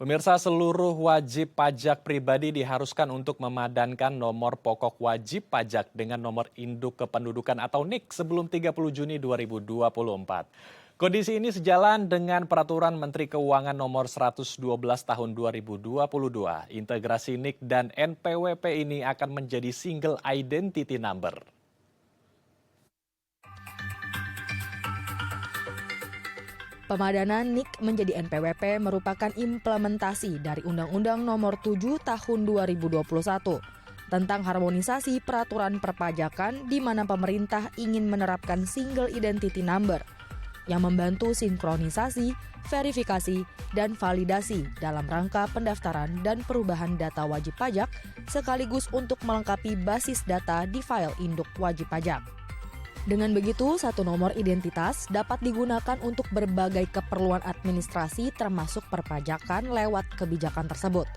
Pemirsa, seluruh wajib pajak pribadi diharuskan untuk memadankan nomor pokok wajib pajak dengan nomor induk kependudukan atau NIK sebelum 30 Juni 2024. Kondisi ini sejalan dengan Peraturan Menteri Keuangan Nomor 112 Tahun 2022. Integrasi NIK dan NPWP ini akan menjadi Single Identity Number. Pemadanan NIK menjadi NPWP merupakan implementasi dari Undang-Undang Nomor 7 Tahun 2021 tentang harmonisasi peraturan perpajakan di mana pemerintah ingin menerapkan Single Identity Number yang membantu sinkronisasi, verifikasi, dan validasi dalam rangka pendaftaran dan perubahan data wajib pajak sekaligus untuk melengkapi basis data di file induk wajib pajak. Dengan begitu, satu nomor identitas dapat digunakan untuk berbagai keperluan administrasi termasuk perpajakan lewat kebijakan tersebut.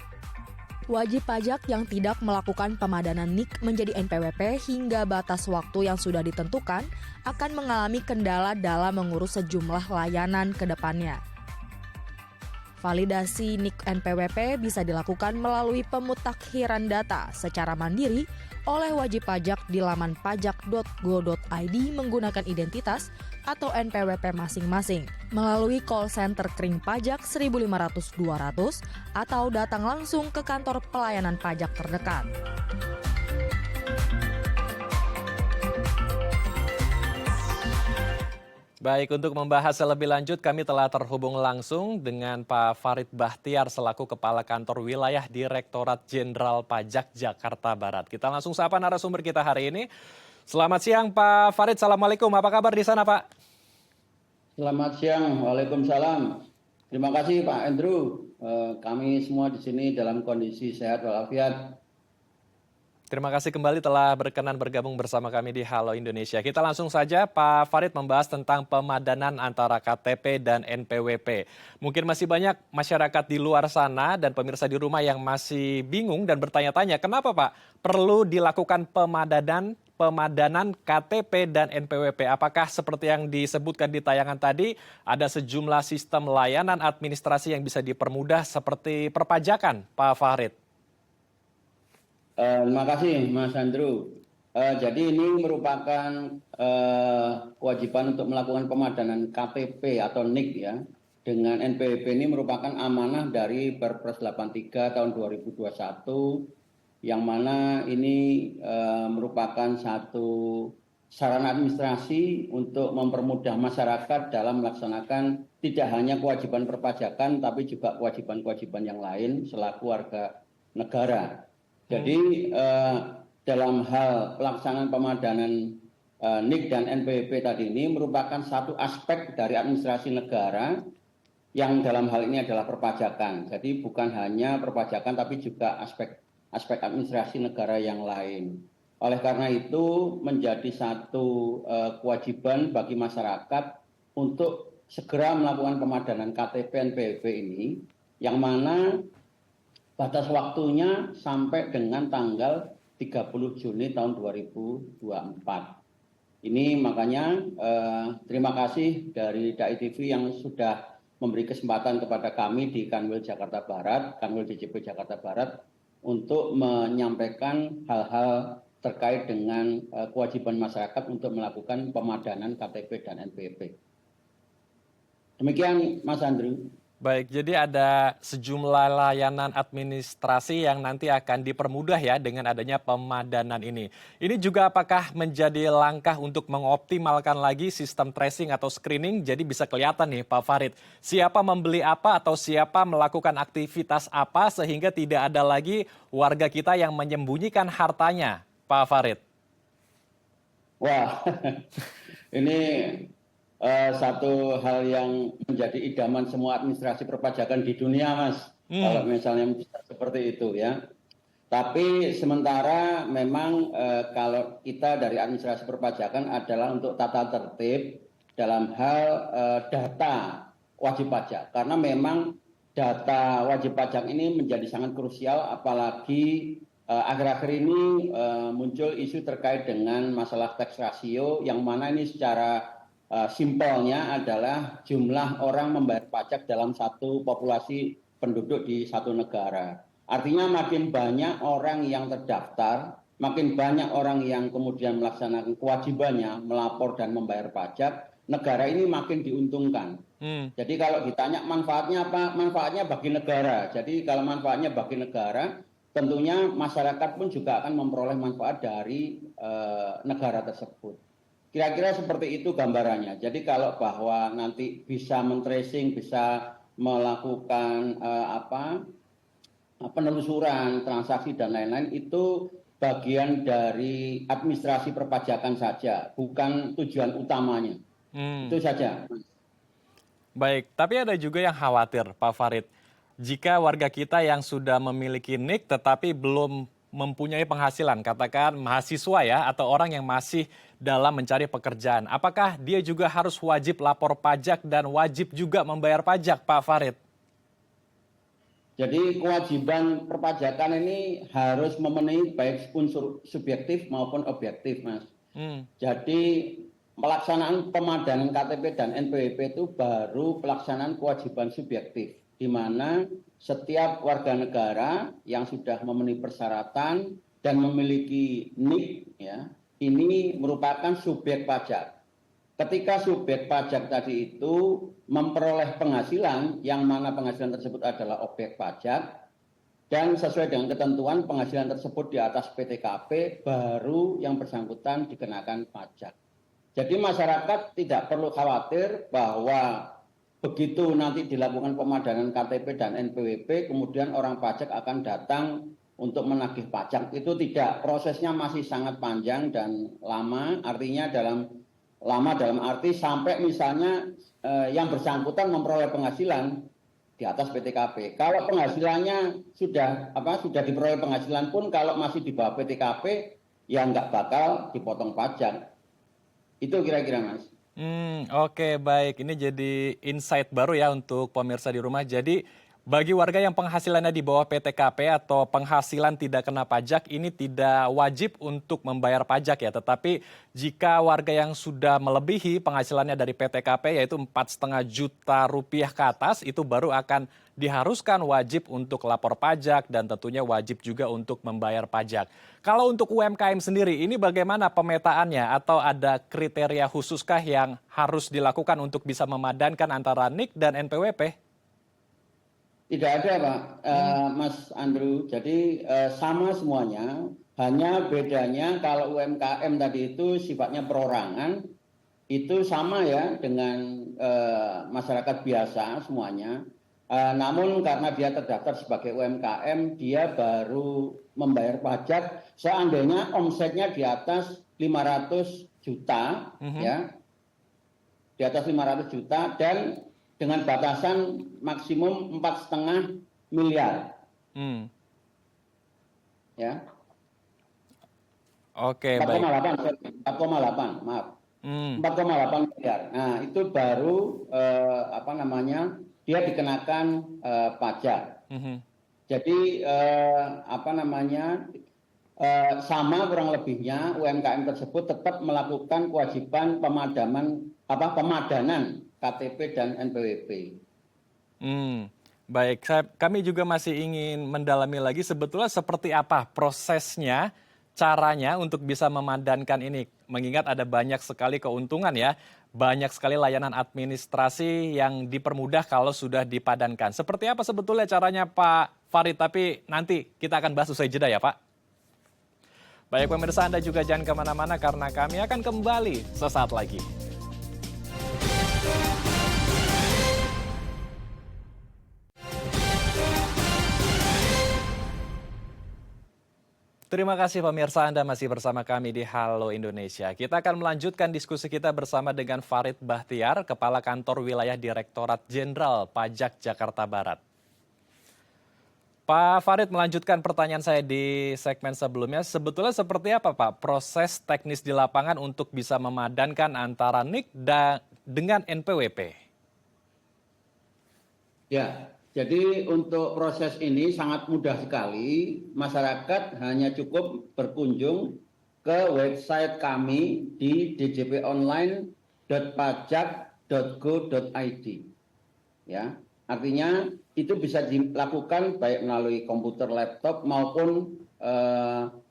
Wajib pajak yang tidak melakukan pemadanan NIK menjadi NPWP hingga batas waktu yang sudah ditentukan akan mengalami kendala dalam mengurus sejumlah layanan ke depannya. Validasi NIK NPWP bisa dilakukan melalui pemutakhiran data secara mandiri oleh wajib pajak di laman pajak.go.id menggunakan identitas atau NPWP masing-masing melalui call center kering pajak 1.500-200 atau datang langsung ke kantor pelayanan pajak terdekat. Baik, untuk membahas lebih lanjut kami telah terhubung langsung dengan Pak Farid Bahtiar selaku Kepala Kantor Wilayah Direktorat Jenderal Pajak Jakarta Barat. Kita langsung sapa narasumber kita hari ini. Selamat siang Pak Farid, Assalamualaikum. Apa kabar di sana Pak? Selamat siang, Waalaikumsalam. Terima kasih Pak Andrew. Kami semua di sini dalam kondisi sehat walafiat. Terima kasih kembali telah berkenan bergabung bersama kami di Halo Indonesia. Kita langsung saja Pak Farid membahas tentang pemadanan antara KTP dan NPWP. Mungkin masih banyak masyarakat di luar sana dan pemirsa di rumah yang masih bingung dan bertanya-tanya kenapa Pak perlu dilakukan pemadanan KTP dan NPWP. Apakah seperti yang disebutkan di tayangan tadi ada sejumlah sistem layanan administrasi yang bisa dipermudah seperti perpajakan Pak Farid? Terima kasih Mas Andrew. Jadi ini merupakan kewajiban untuk melakukan pemadanan KTP atau NIK ya. Dengan NPWP ini merupakan amanah dari Perpres 83 tahun 2021 yang mana ini merupakan satu sarana administrasi untuk mempermudah masyarakat dalam melaksanakan tidak hanya kewajiban perpajakan tapi juga kewajiban-kewajiban yang lain selaku warga negara. Jadi dalam hal pelaksanaan pemadanan NIK dan NPWP tadi ini merupakan satu aspek dari administrasi negara yang dalam hal ini adalah perpajakan. Jadi bukan hanya perpajakan tapi juga aspek administrasi negara yang lain. Oleh karena itu menjadi satu kewajiban bagi masyarakat untuk segera melakukan pemadanan KTP NPWP ini yang mana batas waktunya sampai dengan tanggal 30 Juni tahun 2024. Ini makanya terima kasih dari DAI TV yang sudah memberi kesempatan kepada kami di Kanwil Jakarta Barat, Kanwil DJP Jakarta Barat untuk menyampaikan hal-hal terkait dengan kewajiban masyarakat untuk melakukan pemadanan KTP dan NPWP. Demikian Mas Andrew. Baik, jadi ada sejumlah layanan administrasi yang nanti akan dipermudah ya dengan adanya pemadanan ini. Ini juga apakah menjadi langkah untuk mengoptimalkan lagi sistem tracing atau screening? Jadi bisa kelihatan nih Pak Farid, siapa membeli apa atau siapa melakukan aktivitas apa sehingga tidak ada lagi warga kita yang menyembunyikan hartanya, Pak Farid. Wah, ini satu hal yang menjadi idaman semua administrasi perpajakan di dunia, Mas. Kalau misalnya bisa seperti itu ya. Tapi sementara memang kalau kita dari administrasi perpajakan adalah untuk tata tertib dalam hal data wajib pajak. Karena memang data wajib pajak ini menjadi sangat krusial apalagi akhir-akhir ini muncul isu terkait dengan masalah tax ratio yang mana ini secara simpelnya adalah jumlah orang membayar pajak dalam satu populasi penduduk di satu negara. Artinya makin banyak orang yang terdaftar, makin banyak orang yang kemudian melaksanakan kewajibannya melapor dan membayar pajak, negara ini makin diuntungkan. Jadi kalau ditanya manfaatnya apa? Manfaatnya bagi negara. Jadi kalau manfaatnya bagi negara, tentunya masyarakat pun juga akan memperoleh manfaat dari negara tersebut. Kira-kira seperti itu gambarannya. Jadi kalau bahwa nanti bisa men-tracing, bisa melakukan penelusuran transaksi dan lain-lain, itu bagian dari administrasi perpajakan saja, bukan tujuan utamanya. Itu saja. Baik, tapi ada juga yang khawatir, Pak Farid. Jika warga kita yang sudah memiliki NIK tetapi belum mempunyai penghasilan, katakan mahasiswa ya, atau orang yang masih dalam mencari pekerjaan, apakah dia juga harus wajib lapor pajak dan wajib juga membayar pajak, Pak Farid? Jadi kewajiban perpajakan ini harus memenuhi baik unsur subjektif maupun objektif, Mas. Jadi pelaksanaan pemadanan KTP dan NPWP itu baru pelaksanaan kewajiban subjektif, di mana setiap warga negara yang sudah memenuhi persyaratan dan memiliki NIK, ya, ini merupakan subjek pajak. Ketika subjek pajak tadi itu memperoleh penghasilan, yang mana penghasilan tersebut adalah objek pajak, dan sesuai dengan ketentuan penghasilan tersebut di atas PTKP, baru yang bersangkutan dikenakan pajak. Jadi masyarakat tidak perlu khawatir bahwa begitu nanti dilakukan pemadanan KTP dan NPWP, kemudian orang pajak akan datang untuk menagih pajak. Itu tidak, prosesnya masih sangat panjang dan lama, artinya dalam arti sampai misalnya yang bersangkutan memperoleh penghasilan di atas PTKP. Kalau penghasilannya sudah diperoleh penghasilan pun, kalau masih di bawah PTKP, ya nggak bakal dipotong pajak. Itu kira-kira, Mas. Oke, baik. Ini jadi insight baru ya untuk pemirsa di rumah. Jadi bagi warga yang penghasilannya di bawah PTKP atau penghasilan tidak kena pajak, ini tidak wajib untuk membayar pajak ya. Tetapi jika warga yang sudah melebihi penghasilannya dari PTKP, yaitu 4,5 juta rupiah ke atas, itu baru akan diharuskan wajib untuk lapor pajak dan tentunya wajib juga untuk membayar pajak. Kalau untuk UMKM sendiri, ini bagaimana pemetaannya atau ada kriteria khususkah yang harus dilakukan untuk bisa memadankan antara NIK dan NPWP? Tidak ada, Pak, Mas Andrew. Jadi sama semuanya, hanya bedanya kalau UMKM tadi itu sifatnya perorangan, itu sama ya dengan masyarakat biasa semuanya. Namun karena dia terdaftar sebagai UMKM, dia baru membayar pajak seandainya omsetnya di atas 500 juta, ya, di atas 500 juta dan dengan batasan maksimum 4,5 miliar. Ya. Oke, baik. 4,8, maaf. 4,8 miliar. Nah, itu baru dia dikenakan pajak. Jadi sama kurang lebihnya UMKM tersebut tetap melakukan kewajiban pemadanan KTP dan NPWP. Baik, kami juga masih ingin mendalami lagi sebetulnya seperti apa prosesnya, caranya untuk bisa memadankan ini. Mengingat ada banyak sekali keuntungan ya, banyak sekali layanan administrasi yang dipermudah kalau sudah dipadankan. Seperti apa sebetulnya caranya Pak Farid? Tapi nanti kita akan bahas usai jeda ya Pak. Baik pemirsa, Anda juga jangan kemana-mana karena kami akan kembali sesaat lagi. Terima kasih pemirsa, Anda masih bersama kami di Halo Indonesia. Kita akan melanjutkan diskusi kita bersama dengan Farid Bahtiar, Kepala Kantor Wilayah Direktorat Jenderal Pajak Jakarta Barat. Pak Farid, melanjutkan pertanyaan saya di segmen sebelumnya. Sebetulnya seperti apa Pak proses teknis di lapangan untuk bisa memadankan antara NIK dengan NPWP? Ya. Jadi untuk proses ini sangat mudah sekali, masyarakat hanya cukup berkunjung ke website kami di djponline.pajak.go.id. Ya. Artinya itu bisa dilakukan baik melalui komputer, laptop maupun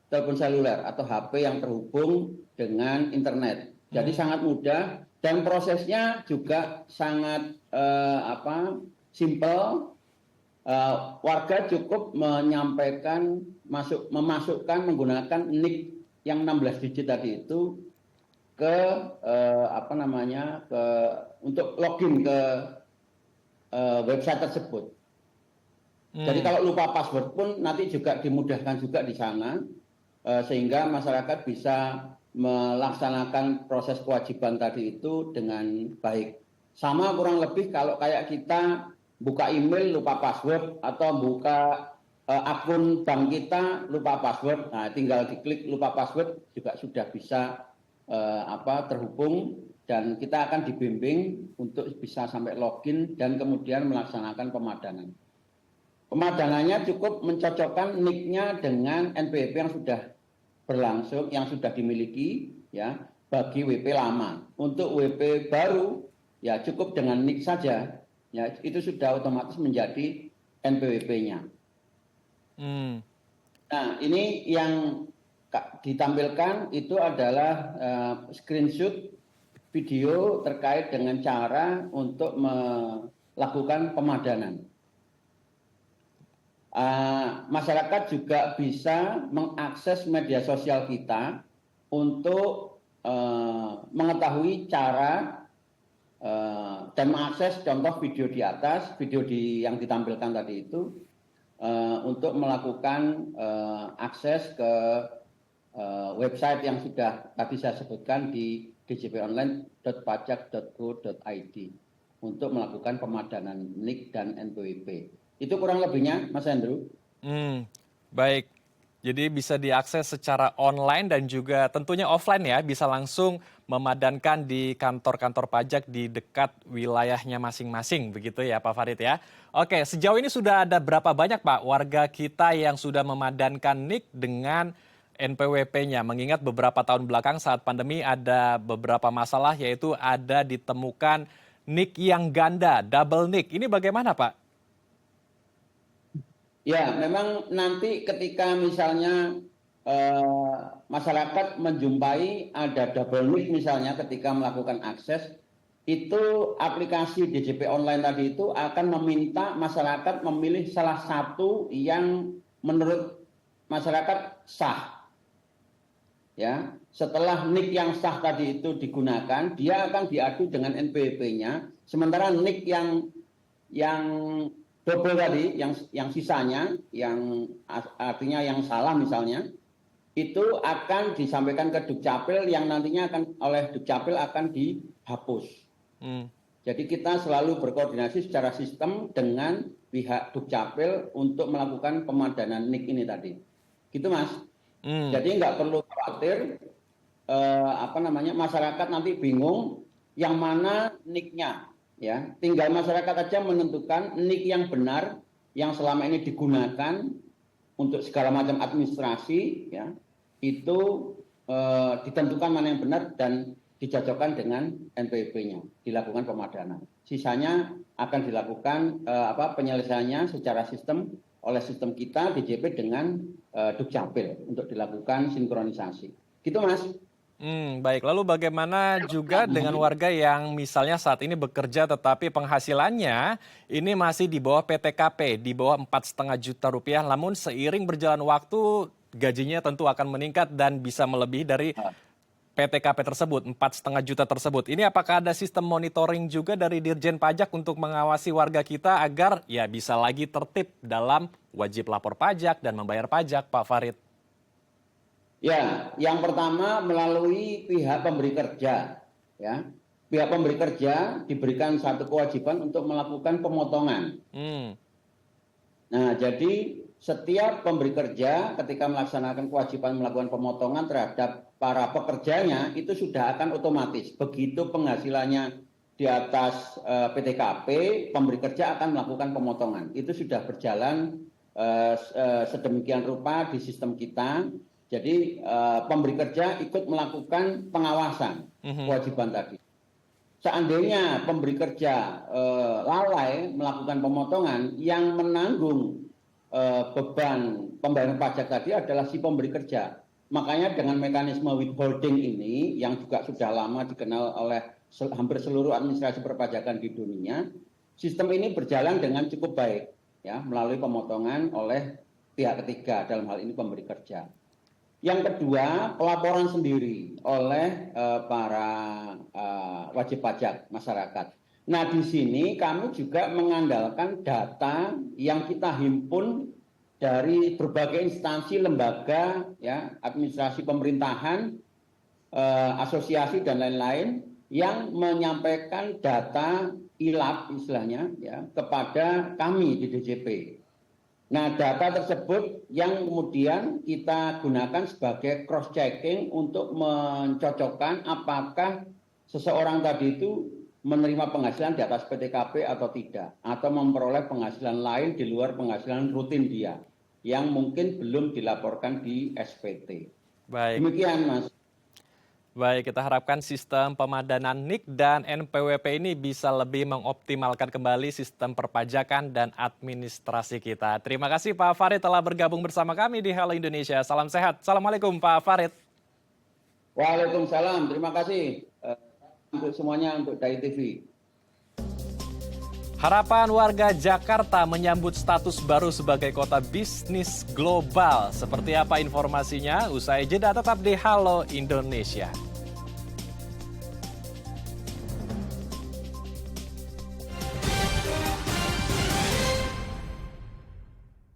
telepon seluler atau HP yang terhubung dengan internet. Jadi sangat mudah dan prosesnya juga sangat simple. Warga cukup menyampaikan memasukkan menggunakan NIK yang 16 digit tadi itu ke untuk login ke website tersebut. Jadi kalau lupa password pun nanti juga dimudahkan juga di sana sehingga masyarakat bisa melaksanakan proses kewajiban tadi itu dengan baik. Sama kurang lebih kalau kayak kita buka email lupa password atau buka akun bank kita lupa password, nah tinggal diklik lupa password juga sudah bisa terhubung dan kita akan dibimbing untuk bisa sampai login dan kemudian melaksanakan pemadanan. Pemadanannya cukup mencocokkan NIK-nya dengan NPWP yang sudah berlangsung, yang sudah dimiliki ya bagi WP lama. Untuk WP baru ya cukup dengan NIK saja. Ya, itu sudah otomatis menjadi NPWP-nya. Nah, ini yang ditampilkan itu adalah screenshot video terkait dengan cara untuk melakukan pemadanan. Masyarakat juga bisa mengakses media sosial kita untuk mengetahui cara dan mengakses contoh video di atas, yang ditampilkan tadi itu untuk melakukan akses ke website yang sudah tadi saya sebutkan di djponline.pajak.go.id untuk melakukan pemadanan NIK dan NPWP. Itu kurang lebihnya, Mas Andrew. Baik. Jadi bisa diakses secara online dan juga tentunya offline ya, bisa langsung memadankan di kantor-kantor pajak di dekat wilayahnya masing-masing, begitu ya Pak Farid ya. Oke, sejauh ini sudah ada berapa banyak Pak warga kita yang sudah memadankan NIK dengan NPWP-nya? Mengingat beberapa tahun belakang saat pandemi ada beberapa masalah yaitu ada ditemukan NIK yang ganda, double NIK. Ini bagaimana Pak? Ya, memang nanti ketika misalnya masyarakat menjumpai ada double NIK misalnya ketika melakukan akses, itu aplikasi DJP online tadi itu akan meminta masyarakat memilih salah satu yang menurut masyarakat sah. Ya, setelah NIK yang sah tadi itu digunakan, dia akan diadu dengan NPWP-nya, sementara NIK yang double tadi, yang sisanya, yang artinya yang salah misalnya, itu akan disampaikan ke Dukcapil yang nantinya oleh Dukcapil akan dihapus. Jadi kita selalu berkoordinasi secara sistem dengan pihak Dukcapil untuk melakukan pemadanan NIK ini tadi. Gitu Mas. Jadi nggak perlu khawatir masyarakat nanti bingung yang mana NIK-nya. Ya, tinggal masyarakat aja menentukan NIK yang benar yang selama ini digunakan untuk segala macam administrasi, ya, itu ditentukan mana yang benar dan dicocokkan dengan NPWP-nya, dilakukan pemadanan. Sisanya akan dilakukan penyelesaiannya secara sistem oleh sistem kita DJP dengan Dukcapil untuk dilakukan sinkronisasi. Gitu Mas. Baik, lalu bagaimana juga dengan warga yang misalnya saat ini bekerja tetapi penghasilannya ini masih di bawah PTKP, di bawah 4,5 juta rupiah, namun seiring berjalan waktu gajinya tentu akan meningkat dan bisa melebihi dari PTKP tersebut, 4,5 juta tersebut. Ini apakah ada sistem monitoring juga dari Dirjen Pajak untuk mengawasi warga kita agar ya bisa lagi tertib dalam wajib lapor pajak dan membayar pajak, Pak Farid? Ya, yang pertama melalui pihak pemberi kerja. Ya, pihak pemberi kerja diberikan satu kewajiban untuk melakukan pemotongan. Nah, jadi setiap pemberi kerja ketika melaksanakan kewajiban melakukan pemotongan terhadap para pekerjanya itu sudah akan otomatis. Begitu penghasilannya di atas PTKP, pemberi kerja akan melakukan pemotongan. Itu sudah berjalan sedemikian rupa di sistem kita. Jadi pemberi kerja ikut melakukan pengawasan kewajiban tadi. seandainya pemberi kerja lalai melakukan pemotongan, yang menanggung beban pembayaran pajak tadi adalah si pemberi kerja. Makanya dengan mekanisme withholding ini yang juga sudah lama dikenal oleh hampir seluruh administrasi perpajakan di dunia, sistem ini berjalan dengan cukup baik ya, melalui pemotongan oleh pihak ketiga, dalam hal ini pemberi kerja. Yang kedua, pelaporan sendiri oleh para wajib pajak masyarakat. Nah, di sini kami juga mengandalkan data yang kita himpun dari berbagai instansi, lembaga, ya, administrasi pemerintahan, asosiasi dan lain-lain yang menyampaikan data ilat istilahnya ya kepada kami di DJP. Nah, data tersebut yang kemudian kita gunakan sebagai cross checking untuk mencocokkan apakah seseorang tadi itu menerima penghasilan di atas PTKP atau tidak, atau memperoleh penghasilan lain di luar penghasilan rutin dia yang mungkin belum dilaporkan di SPT. Baik. Demikian, Mas. Baik, kita harapkan sistem pemadanan NIK dan NPWP ini bisa lebih mengoptimalkan kembali sistem perpajakan dan administrasi kita. Terima kasih Pak Farid telah bergabung bersama kami di Halo Indonesia. Salam sehat. Assalamualaikum Pak Farid. Waalaikumsalam. Terima kasih untuk semuanya, untuk Dai TV. Harapan warga Jakarta menyambut status baru sebagai kota bisnis global. Seperti apa informasinya? Usai jeda tetap di Halo Indonesia.